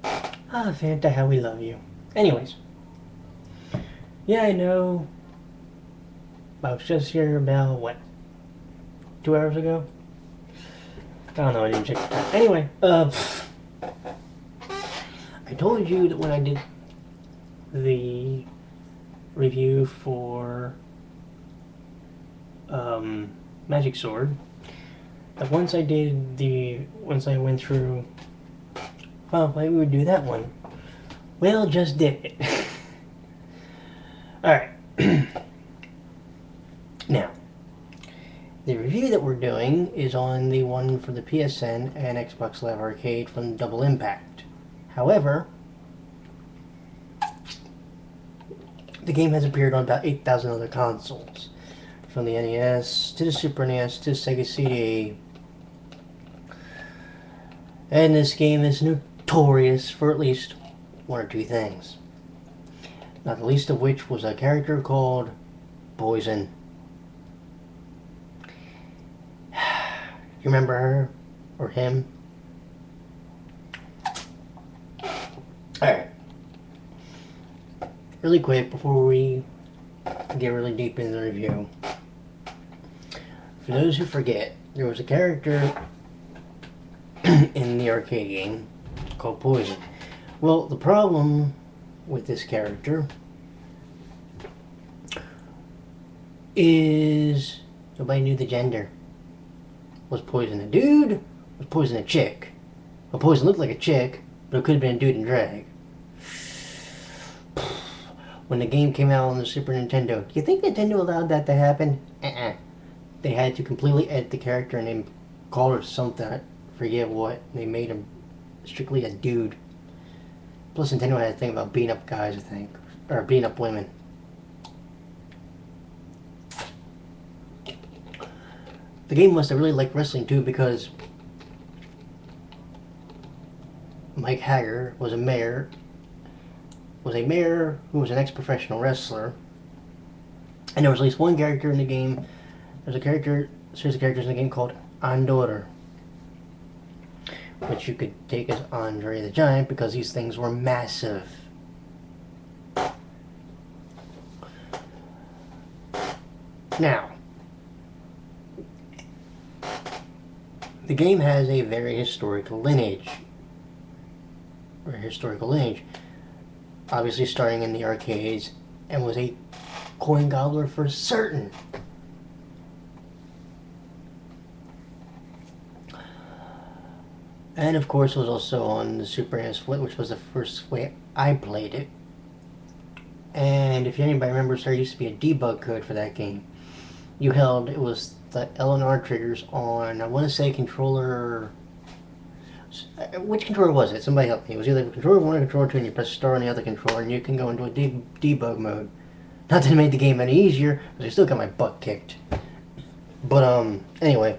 Ah, Fanta, how we love you. Anyways, yeah, I know. I was just here about, what, 2 hours ago? I don't know, I didn't check the time. Anyway, I told you that when I did the review for Magic Sword, that once I went through, well, maybe we would do that one. Well, just did it. Alright. Now, the review that we're doing is on the one for the PSN and Xbox Live Arcade from Double Impact. However, the game has appeared on about 8,000 other consoles, from the NES to the Super NES to Sega CD. And this game is notorious for at least one or two things. Not the least of which was a character called Poison. You remember her? Or him? Alright. Really quick, before we get really deep into the review. For those who forget, there was a character in the arcade game called Poison. Well, the problem with this character is nobody knew the gender. Was Poison a dude? Was Poison a chick? Well, Poison looked like a chick, but it could have been a dude in drag. When the game came out on the Super Nintendo, do you think Nintendo allowed that to happen? They had to completely edit the character and then call her something, I forget what. They made him strictly a dude. Plus Nintendo had a thing about beating up guys, I think. Or beating up women. The game must have really liked wrestling too, because Mike Hager was a mayor who was an ex-professional wrestler. And there was at least one character in the game. There's a series of characters in the game called Andorra, which you could take as Andre the Giant, because these things were massive. Now, the game has a very historical lineage. Obviously starting in the arcades, and was a coin gobbler for certain. And of course it was also on the Super NES, which was the first way I played it. And if anybody remembers, there used to be a debug code for that game. It was the L and R triggers on, I want to say, controller... Which controller was it? Somebody help me. It was either controller 1 or controller 2, and you press start on the other controller, and you can go into a debug mode. Not that it made the game any easier, because I still got my butt kicked. But, anyway.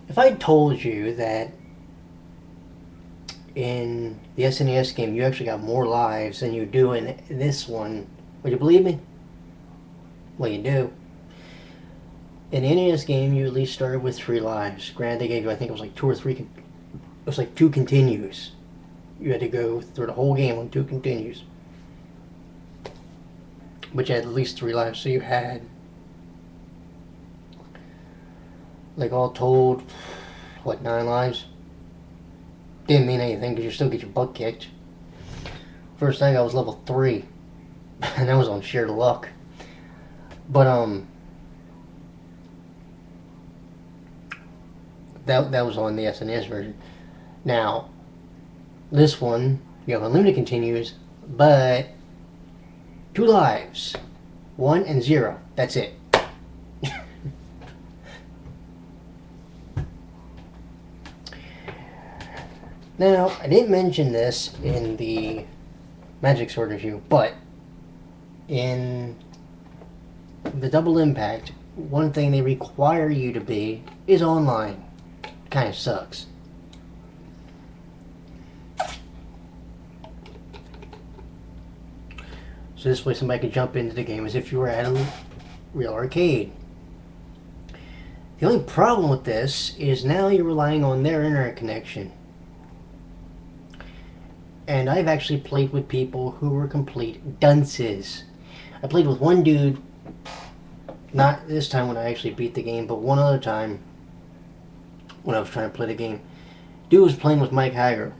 If I told you that in the SNES game you actually got more lives than you do in this one, would you believe me? Well, you do. In the NES game, you at least started with 3 lives. Granted, they gave you, I think it was like 2 or 3, it was like 2 continues. You had to go through the whole game on 2 continues. But you had at least 3 lives, so you had, like, all told, what, 9 lives? Didn't mean anything, because you still get your butt kicked. First thing I was level 3, and that was on sheer luck. But, that was on the SNES version. Now, this one, you have unlimited continues, but 2 lives. 1 and 0. That's it. Now, I didn't mention this in the Magic Sword review, but in the Double Impact, one thing they require you to be is online. Kind of sucks. So this way somebody could jump into the game as if you were at a real arcade. The only problem with this is now you're relying on their internet connection. And I've actually played with people who were complete dunces. I played with one dude, not this time when I actually beat the game, but one other time when I was trying to play the game. Dude was playing with Mike Hager.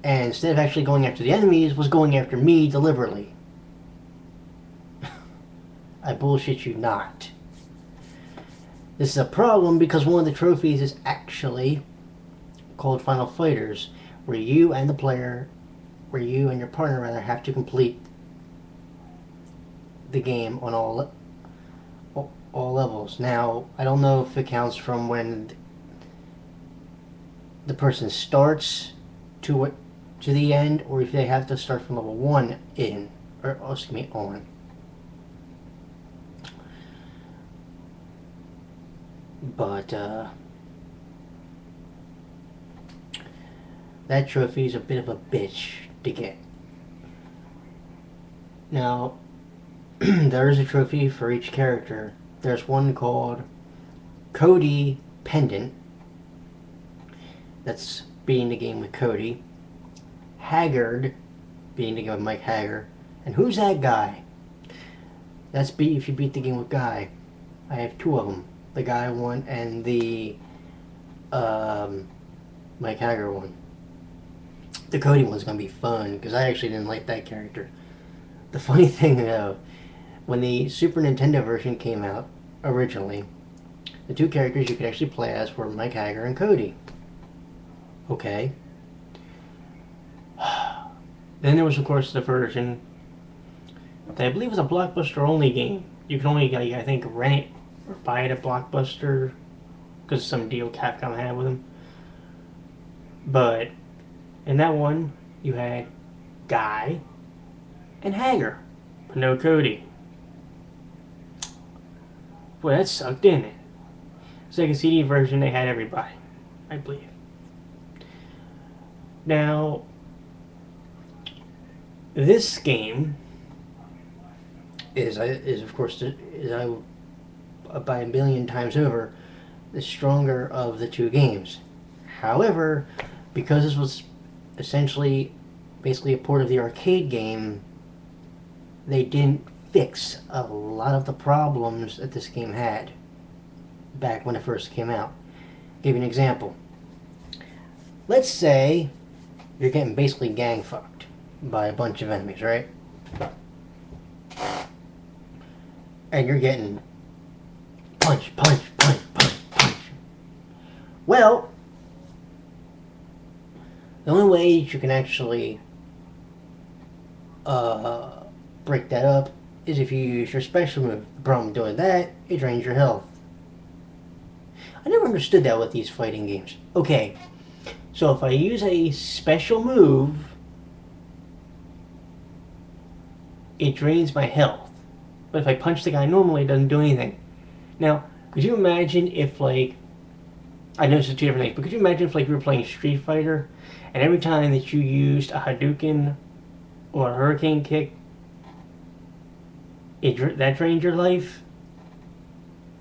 And instead of actually going after the enemies, was going after me deliberately. I bullshit you not. This is a problem because one of the trophies is actually called Final Fighters, where you and your partner rather, have to complete the game on all levels. Now, I don't know if it counts from when the person starts to the end, or if they have to start from level 1 on. But that trophy is a bit of a bitch to get. Now, there is a trophy for each character. There's one called Cody Pendant. That's beating the game with Cody. Haggard, beating the game with Mike Hager. And who's that guy? That's if you beat the game with Guy. I have two of them. The Guy one and the Mike Hager one. The Cody one's going to be fun, because I actually didn't like that character. The funny thing, though, when the Super Nintendo version came out originally, the two characters you could actually play as were Mike Hager and Cody. Okay. Then there was, of course, the version that I believe was a Blockbuster-only game. You can only, I think, rent it or buy it at Blockbuster because of some deal Capcom had with them. But in that one, you had Guy and Hager, but no Cody. Boy, that sucked, didn't it? Sega CD version, they had everybody, I believe. Now, this game is of course, by a million times over, the stronger of the two games. However, because this was essentially basically a port of the arcade game, they didn't fix a lot of the problems that this game had back when it first came out. I'll give you an example. Let's say you're getting basically gang fucked by a bunch of enemies, right? And you're getting punch, punch, punch, punch, punch. Well, the only way you can actually break that up is if you use your special move. The problem doing that, it drains your health. I never understood that with these fighting games. Okay, so if I use a special move, it drains my health. But if I punch the guy normally, it doesn't do anything. Now, could you imagine if, like, I know this is two different things, but could you imagine if, like, you were playing Street Fighter, and every time that you used a Hadouken or a Hurricane Kick, that drained your life?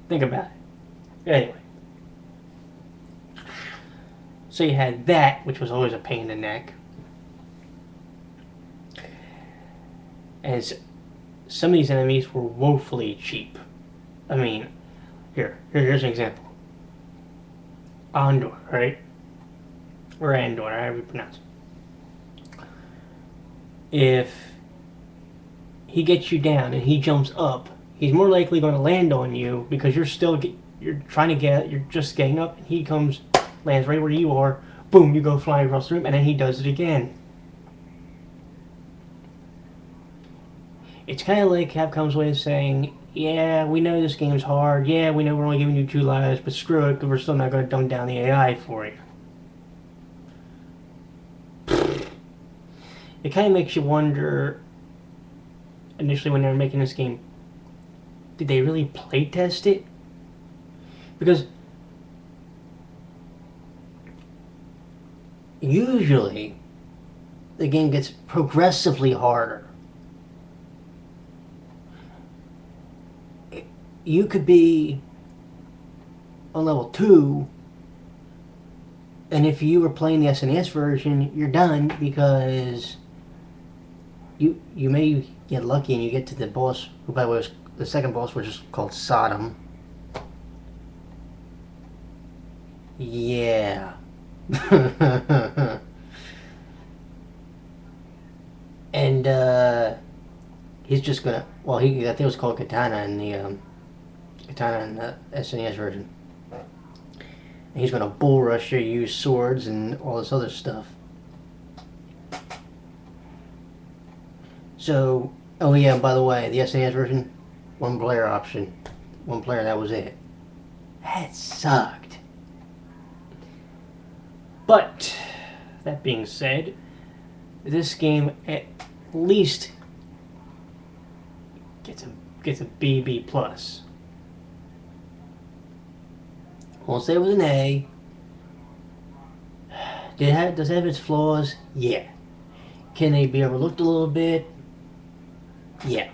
Think about it. Anyway. So you had that, which was always a pain in the neck. As some of these enemies were woefully cheap. I mean, here's an example. Andor, right? Or Andor, however you pronounce it. If he gets you down and he jumps up, he's more likely going to land on you because you're just getting up, and he lands right where you are. Boom, you go flying across the room, and then he does it again. It's kind of like Capcom's way of saying, yeah, we know this game's hard, yeah, we know we're only giving you 2 lives, but screw it, because we're still not going to dumb down the AI for you. It kind of makes you wonder, initially when they were making this game, did they really play test it? Because usually the game gets progressively harder. You could be on level 2 And if you were playing the SNES version, you're done because you may get lucky and you get to the boss, who by the way was the second boss, which is called Sodom. Yeah. And he's just gonna. Well, I think it was called Katana in the SNES version. And he's gonna bull rush you, use swords, and all this other stuff. So, oh yeah, by the way, the SNES version, one player option, one player. That was it. That sucked. But that being said, this game at least gets a BB plus. Won't say it was an A. Does it have its flaws? Yeah. Can they be overlooked a little bit? Yeah.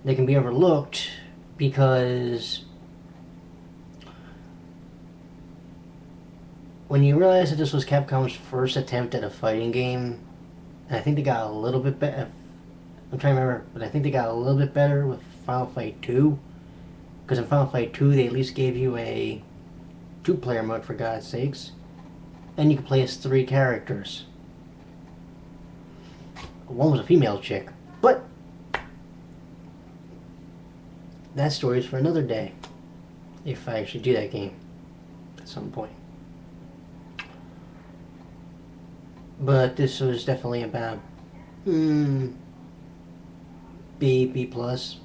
They can be overlooked because when you realize that this was Capcom's first attempt at a fighting game, and I think they got a little bit better. I'm trying to remember, but I think they got a little bit better with Final Fight 2. Because in Final Fight 2, they at least gave you a 2-player mode, for God's sakes. And you could play as 3 characters. One was a female chick. But that story is for another day. If I actually do that game at some point. But this was definitely about B plus.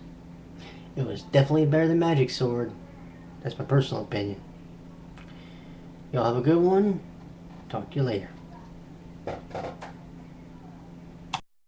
It was definitely better than Magic Sword. That's my personal opinion. Y'all have a good one. Talk to you later.